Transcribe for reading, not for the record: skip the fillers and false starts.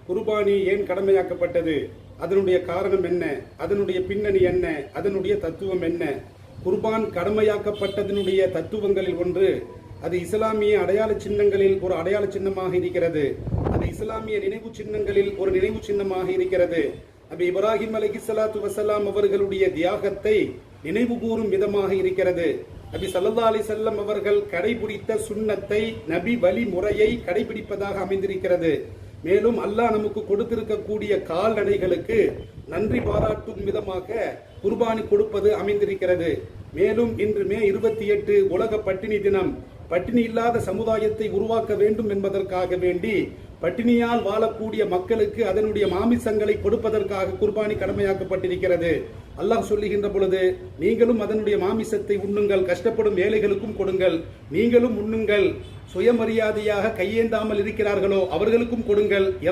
குர்பானி ஏன் கடமையாக்கப்பட்டது, அதனுடைய காரணம் என்ன, அதனுடைய பின்னணி என்ன, அதனுடைய தத்துவம் என்ன? குர்பான் கடமையாக்கப்பட்டதனுடைய தத்துவங்களில் ஒன்று, அது இஸ்லாமிய அடையாள சின்னங்களில் ஒரு அடையாள சின்னமாக இருக்கிறது. அது இஸ்லாமிய நினைவு சின்னங்களில் ஒரு நினைவு சின்னமாக இருக்கிறது. நபி இப்ராஹிம் அலைஹிஸ்ஸலாத்து வஸலாம் அவர்களுடைய தியாகத்தை நினைவு கூறும் விதமாக இருக்கிறது. நபி ஸல்லல்லாஹு அலைஹி வஸல்லம் அவர்கள் கடைபிடித்த சுன்னத்தை, நபி வழிமுறையை கடைபிடிப்பதாக அமைந்திருக்கிறது. மேலும் அல்லாஹ் நமக்கு கொடுத்திருக்கக்கூடிய கால்நடைகளுக்கு நன்றி பாராட்டும் விதமாக குர்பானி கொடுப்பது அமைந்திருக்கிறது. மேலும் இன்று மே 28 உலக பட்டினி தினம். பட்டினி இல்லாத சமுதாயத்தை உருவாக்க வேண்டும் என்பதற்காக வேண்டி பட்டினியால் வாழக்கூடிய மக்களுக்கு அதனுடைய மாமிசங்களை கொடுப்பதற்காக குர்பானி கடமையாக்கப்பட்டிருக்கிறது. அல்லாஹ் சொல்லுகின்ற பொழுது, நீங்களும் அதனுடைய மாமிசத்தை உண்ணுங்கள், கஷ்டப்படும் ஏழைகளுக்கும் கொடுங்கள், நீங்களும் உண்ணுங்கள், சுயமரியாதையாக கையேந்தாமல் இருக்கிறார்களோ அவர்களுக்கும் கொடுங்கள்.